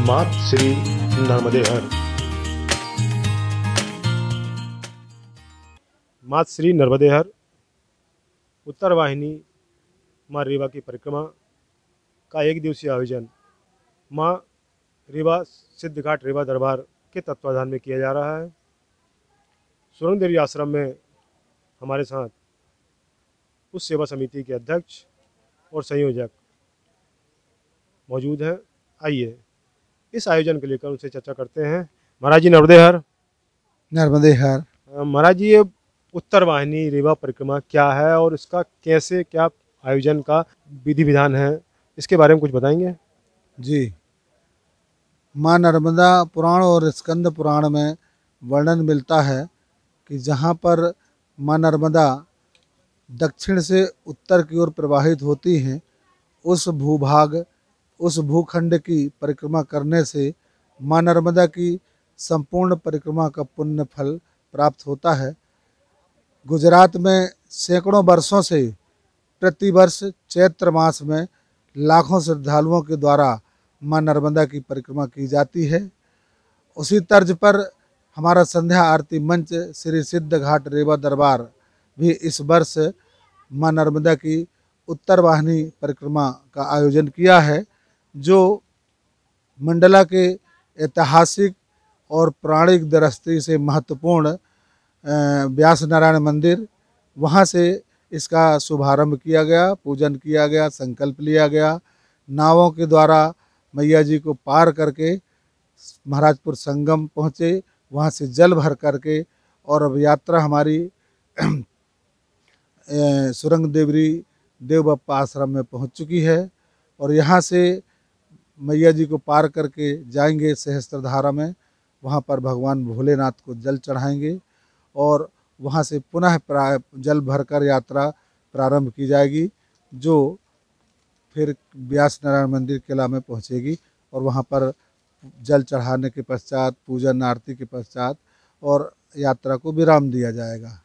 मात श्री नर्मदे हर। मात श्री नर्मदे हर उत्तर वाहिनी माँ रीवा की परिक्रमा का एक दिवसीय आयोजन माँ रीवा सिद्ध घाट रीवा दरबार के तत्वाधान में किया जा रहा है। सुरंग देवी आश्रम में हमारे साथ उस सेवा समिति के अध्यक्ष और संयोजक मौजूद हैं। आइए इस आयोजन को लेकर उनसे चर्चा करते हैं। महाराज जी नर्मदे हर। नर्मदे हर। महाराज जी, ये उत्तर वाहिनी रीवा परिक्रमा क्या है और इसका कैसे क्या आयोजन का विधि विधान है, इसके बारे में कुछ बताएंगे? जी, माँ नर्मदा पुराण और स्कंद पुराण में वर्णन मिलता है कि जहाँ पर माँ नर्मदा दक्षिण से उत्तर की ओर प्रवाहित होती हैं, उस भूभाग उस भूखंड की परिक्रमा करने से माँ नर्मदा की संपूर्ण परिक्रमा का पुण्य फल प्राप्त होता है। गुजरात में सैकड़ों वर्षों से प्रतिवर्ष चैत्र मास में लाखों श्रद्धालुओं के द्वारा माँ नर्मदा की परिक्रमा की जाती है। उसी तर्ज पर हमारा संध्या आरती मंच श्री सिद्ध घाट रीवा दरबार भी इस वर्ष माँ नर्मदा की उत्तर वाहिनी परिक्रमा का आयोजन किया है, जो मंडला के ऐतिहासिक और पौराणिक दृष्टि से महत्वपूर्ण व्यास नारायण मंदिर, वहाँ से इसका शुभारंभ किया गया, पूजन किया गया, संकल्प लिया गया। नावों के द्वारा मैया जी को पार करके महाराजपुर संगम पहुँचे, वहाँ से जल भर करके और अब यात्रा हमारी सुरंग देवरी देव बप्पा आश्रम में पहुँच चुकी है और यहाँ से मैया जी को पार करके जाएंगे सहस्त्रधारा में। वहाँ पर भगवान भोलेनाथ को जल चढ़ाएंगे और वहाँ से पुनः जल भरकर यात्रा प्रारंभ की जाएगी, जो फिर व्यास नारायण मंदिर किला में पहुँचेगी और वहाँ पर जल चढ़ाने के पश्चात पूजन आरती के पश्चात और यात्रा को विराम दिया जाएगा।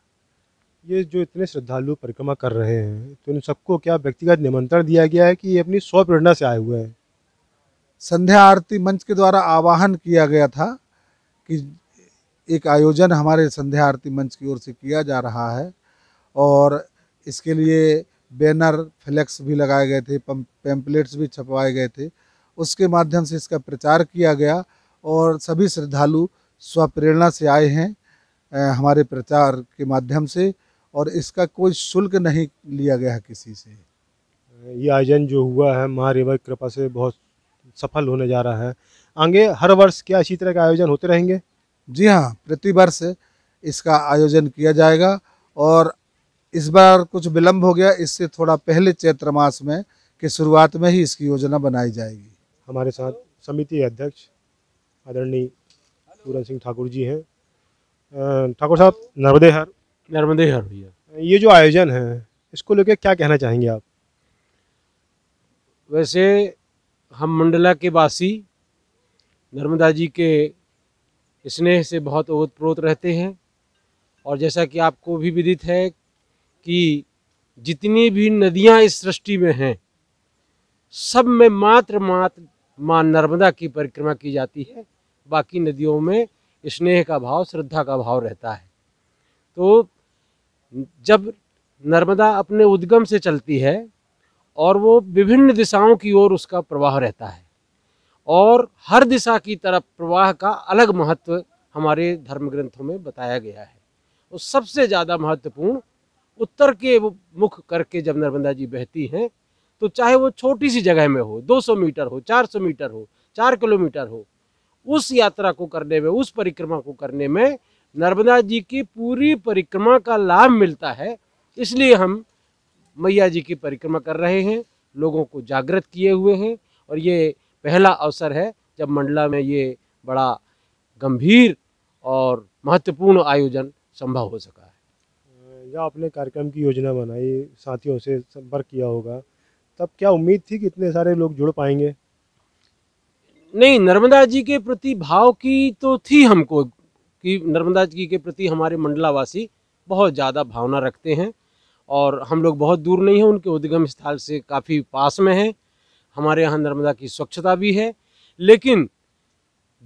ये जो इतने श्रद्धालु परिक्रमा कर रहे हैं, तो इन सबको क्या व्यक्तिगत निमंत्रण दिया गया है कि ये अपनी स्वप्रेरणा से आए हुए हैं? संध्या आरती मंच के द्वारा आवाहन किया गया था कि एक आयोजन हमारे संध्या आरती मंच की ओर से किया जा रहा है और इसके लिए बैनर फ्लैक्स भी लगाए गए थे, पैम्पलेट्स भी छपवाए गए थे। उसके माध्यम से इसका प्रचार किया गया और सभी श्रद्धालु स्वप्रेरणा से आए हैं हमारे प्रचार के माध्यम से, और इसका कोई शुल्क नहीं लिया गया है किसी से। ये आयोजन जो हुआ है माँ रीवा की कृपा से बहुत सफल होने जा रहा है। आगे हर वर्ष क्या इसी तरह के आयोजन होते रहेंगे? जी हाँ, प्रतिवर्ष इसका आयोजन किया जाएगा और इस बार कुछ विलम्ब हो गया, इससे थोड़ा पहले चैत्र मास में की शुरुआत में ही इसकी योजना बनाई जाएगी। हमारे साथ समिति अध्यक्ष आदरणीय पूरन सिंह ठाकुर जी हैं। ठाकुर साहब, नर्मदे हर। नर्मदे हर भैया। ये जो आयोजन है इसको लेकर क्या कहना चाहेंगे आप? वैसे हम मंडला के वासी नर्मदा जी के स्नेह से बहुत ओतप्रोत रहते हैं और जैसा कि आपको भी विदित है कि जितनी भी नदियां इस सृष्टि में हैं, सब में मात्र माँ नर्मदा की परिक्रमा की जाती है। बाकी नदियों में स्नेह का भाव, श्रद्धा का भाव रहता है। तो जब नर्मदा अपने उद्गम से चलती है और वो विभिन्न दिशाओं की ओर उसका प्रवाह रहता है और हर दिशा की तरफ प्रवाह का अलग महत्व हमारे धर्म ग्रंथों में बताया गया है। और सबसे ज़्यादा महत्वपूर्ण उत्तर के मुख करके जब नर्मदा जी बहती हैं, तो चाहे वो छोटी सी जगह में हो, 200 मीटर हो, 400 मीटर हो, 4 किलोमीटर हो, उस यात्रा को करने में, उस परिक्रमा को करने में नर्मदा जी की पूरी परिक्रमा का लाभ मिलता है। इसलिए हम मैया जी की परिक्रमा कर रहे हैं, लोगों को जागृत किए हुए हैं और ये पहला अवसर है जब मंडला में ये बड़ा गंभीर और महत्वपूर्ण आयोजन संभव हो सका है। जब आपने कार्यक्रम की योजना बनाई, साथियों से संपर्क किया होगा, तब क्या उम्मीद थी कि इतने सारे लोग जुड़ पाएंगे? नहीं, नर्मदा जी के प्रति भाव की तो थी हमको कि नर्मदा जी के प्रति हमारे मंडलावासी बहुत ज़्यादा भावना रखते हैं और हम लोग बहुत दूर नहीं हैं, उनके उद्गम स्थल से काफ़ी पास में हैं। हमारे यहाँ नर्मदा की स्वच्छता भी है, लेकिन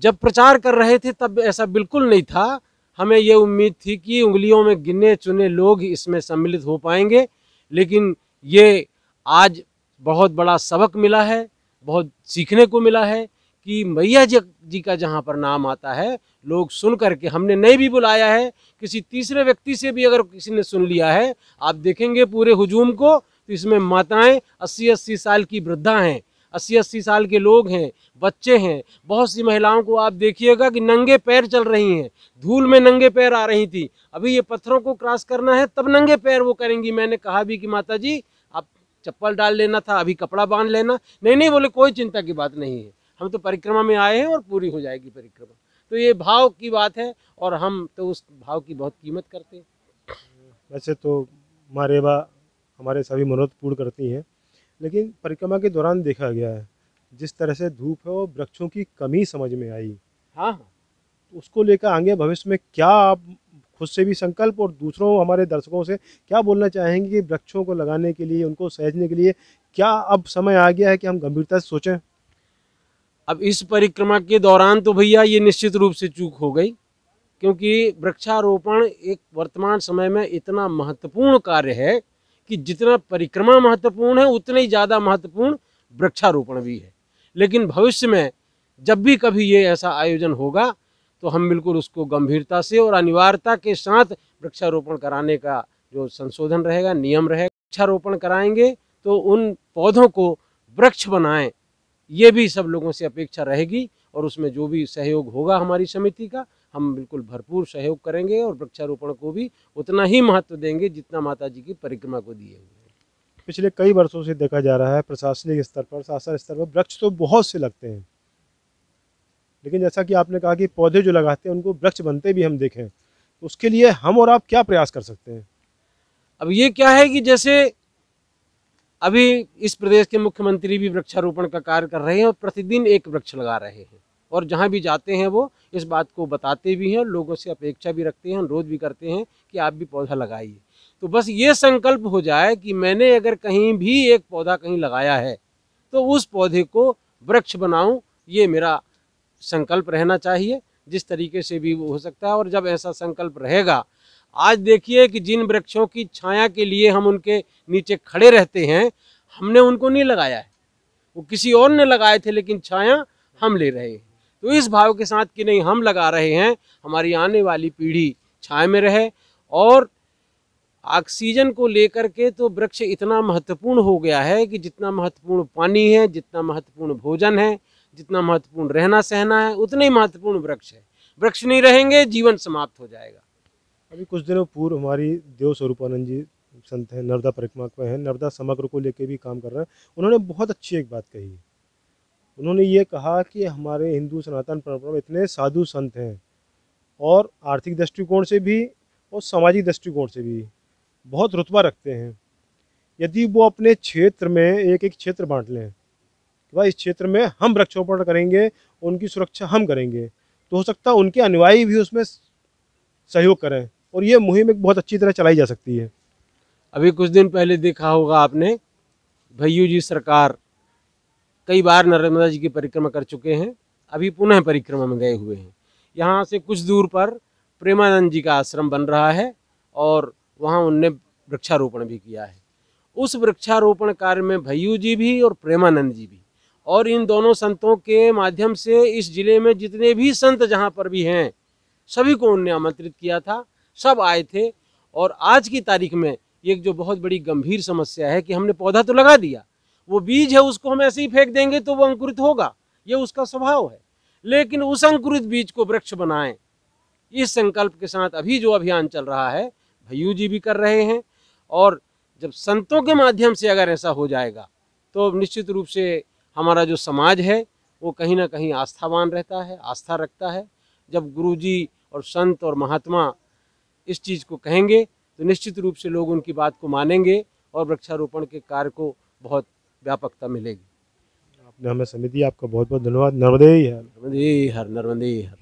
जब प्रचार कर रहे थे तब ऐसा बिल्कुल नहीं था। हमें ये उम्मीद थी कि उंगलियों में गिने चुने लोग इसमें सम्मिलित हो पाएंगे, लेकिन ये आज बहुत बड़ा सबक मिला है, बहुत सीखने को मिला है कि मैया जी का जहाँ पर नाम आता है लोग सुन करके, हमने नहीं भी बुलाया है, किसी तीसरे व्यक्ति से भी अगर किसी ने सुन लिया है, आप देखेंगे पूरे हुजूम को तो इसमें माताएं 80-80 साल की वृद्धा हैं, 80-80 साल के लोग हैं, बच्चे हैं, बहुत सी महिलाओं को आप देखिएगा कि नंगे पैर चल रही हैं, धूल में नंगे पैर आ रही थी। अभी ये पत्थरों को क्रॉस करना है तब नंगे पैर वो करेंगी। मैंने कहा भी कि माता जी आप चप्पल डाल लेना था, अभी कपड़ा बांध लेना। नहीं, बोले कोई चिंता की बात नहीं है, हम तो परिक्रमा में आए हैं और पूरी हो जाएगी परिक्रमा। तो ये भाव की बात है और हम तो उस भाव की बहुत कीमत करते हैं। वैसे तो माँ रेवा हमारे सभी मनोरथ पूर्ण करती हैं, लेकिन परिक्रमा के दौरान देखा गया है जिस तरह से धूप है वो वृक्षों की कमी समझ में आई। हाँ, तो उसको लेकर आगे भविष्य में क्या आप खुद से भी संकल्प और दूसरों हमारे दर्शकों से क्या बोलना चाहेंगे कि वृक्षों को लगाने के लिए, उनको सहेजने के लिए क्या अब समय आ गया है कि हम गंभीरता से सोचें? अब इस परिक्रमा के दौरान तो भैया ये निश्चित रूप से चूक हो गई, क्योंकि वृक्षारोपण एक वर्तमान समय में इतना महत्वपूर्ण कार्य है कि जितना परिक्रमा महत्वपूर्ण है उतना ही ज़्यादा महत्वपूर्ण वृक्षारोपण भी है। लेकिन भविष्य में जब भी कभी ये ऐसा आयोजन होगा तो हम बिल्कुल उसको गंभीरता से और अनिवार्यता के साथ वृक्षारोपण कराने का जो संशोधन रहेगा, नियम रहेगा, वृक्षारोपण कराएंगे तो उन पौधों को वृक्ष बनाएं, ये भी सब लोगों से अपेक्षा रहेगी। और उसमें जो भी सहयोग होगा हमारी समिति का, हम बिल्कुल भरपूर सहयोग करेंगे और वृक्षारोपण को भी उतना ही महत्व देंगे जितना माता जी की परिक्रमा को दिए हुए हैं। पिछले कई वर्षों से देखा जा रहा है प्रशासनिक स्तर पर, शासन स्तर पर वृक्ष तो बहुत से लगते हैं, लेकिन जैसा कि आपने कहा कि पौधे जो लगाते हैं उनको वृक्ष बनते भी हम देखें, तो उसके लिए हम और आप क्या प्रयास कर सकते हैं? अब ये क्या है कि जैसे अभी इस प्रदेश के मुख्यमंत्री भी वृक्षारोपण का कार्य कर रहे हैं और प्रतिदिन एक वृक्ष लगा रहे हैं, और जहाँ भी जाते हैं वो इस बात को बताते भी हैं, लोगों से अपेक्षा भी रखते हैं, अनुरोध भी करते हैं कि आप भी पौधा लगाइए। तो बस ये संकल्प हो जाए कि मैंने अगर कहीं भी एक पौधा कहीं लगाया है तो उस पौधे को वृक्ष बनाऊं, ये मेरा संकल्प रहना चाहिए, जिस तरीके से भी वो हो सकता है। और जब ऐसा संकल्प रहेगा, आज देखिए कि जिन वृक्षों की छाया के लिए हम उनके नीचे खड़े रहते हैं, हमने उनको नहीं लगाया है, वो किसी और ने लगाए थे, लेकिन छाया हम ले रहे हैं। तो इस भाव के साथ कि नहीं, हम लगा रहे हैं, हमारी आने वाली पीढ़ी छाया में रहे। और ऑक्सीजन को लेकर के तो वृक्ष इतना महत्वपूर्ण हो गया है कि जितना महत्वपूर्ण पानी है, जितना महत्वपूर्ण भोजन है, जितना महत्वपूर्ण रहना सहना है, उतना ही महत्वपूर्ण वृक्ष है। वृक्ष नहीं रहेंगे, जीवन समाप्त हो जाएगा। अभी कुछ दिनों पूर्व हमारी देव स्वरूपानंद जी संत हैं, नर्मदा परिक्रमा पे हैं, नर्मदा समग्र को लेके भी काम कर रहे हैं। उन्होंने बहुत अच्छी एक बात कही। उन्होंने ये कहा कि हमारे हिंदू सनातन परंपरा में इतने साधु संत हैं, और आर्थिक दृष्टिकोण से भी और सामाजिक दृष्टिकोण से भी बहुत रुतबा रखते हैं। यदि वो अपने क्षेत्र में एक एक क्षेत्र बांट लें कि भाई इस क्षेत्र में हम वृक्षारोपण करेंगे, उनकी सुरक्षा हम करेंगे, तो हो सकता है उनके अनुयायी भी उसमें सहयोग करें, और ये मुहिम एक बहुत अच्छी तरह चलाई जा सकती है। अभी कुछ दिन पहले देखा होगा आपने, भैयू जी सरकार कई बार नर्मदा जी की परिक्रमा कर चुके हैं, अभी पुनः परिक्रमा में गए हुए हैं। यहाँ से कुछ दूर पर प्रेमानंद जी का आश्रम बन रहा है और वहाँ उनने वृक्षारोपण भी किया है। उस वृक्षारोपण कार्य में भैयू जी भी और प्रेमानंद जी भी, और इन दोनों संतों के माध्यम से इस जिले में जितने भी संत जहाँ पर भी हैं सभी को उनने आमंत्रित किया था, सब आए थे। और आज की तारीख में एक जो बहुत बड़ी गंभीर समस्या है कि हमने पौधा तो लगा दिया, वो बीज है उसको हम ऐसे ही फेंक देंगे तो वो अंकुरित होगा, ये उसका स्वभाव है, लेकिन उस अंकुरित बीज को वृक्ष बनाएं, इस संकल्प के साथ अभी जो अभियान चल रहा है भैयू जी भी कर रहे हैं। और जब संतों के माध्यम से अगर ऐसा हो जाएगा तो निश्चित रूप से हमारा जो समाज है वो कहीं ना कहीं आस्थावान रहता है, आस्था रखता है। जब गुरुजी और संत और महात्मा इस चीज़ को कहेंगे तो निश्चित रूप से लोग उनकी बात को मानेंगे और वृक्षारोपण के कार्य को बहुत व्यापकता मिलेगी। आपने हमें समय दिया, आपका बहुत बहुत धन्यवाद। नर्मदे हर। नर्मदे हर, नर्मदे हर।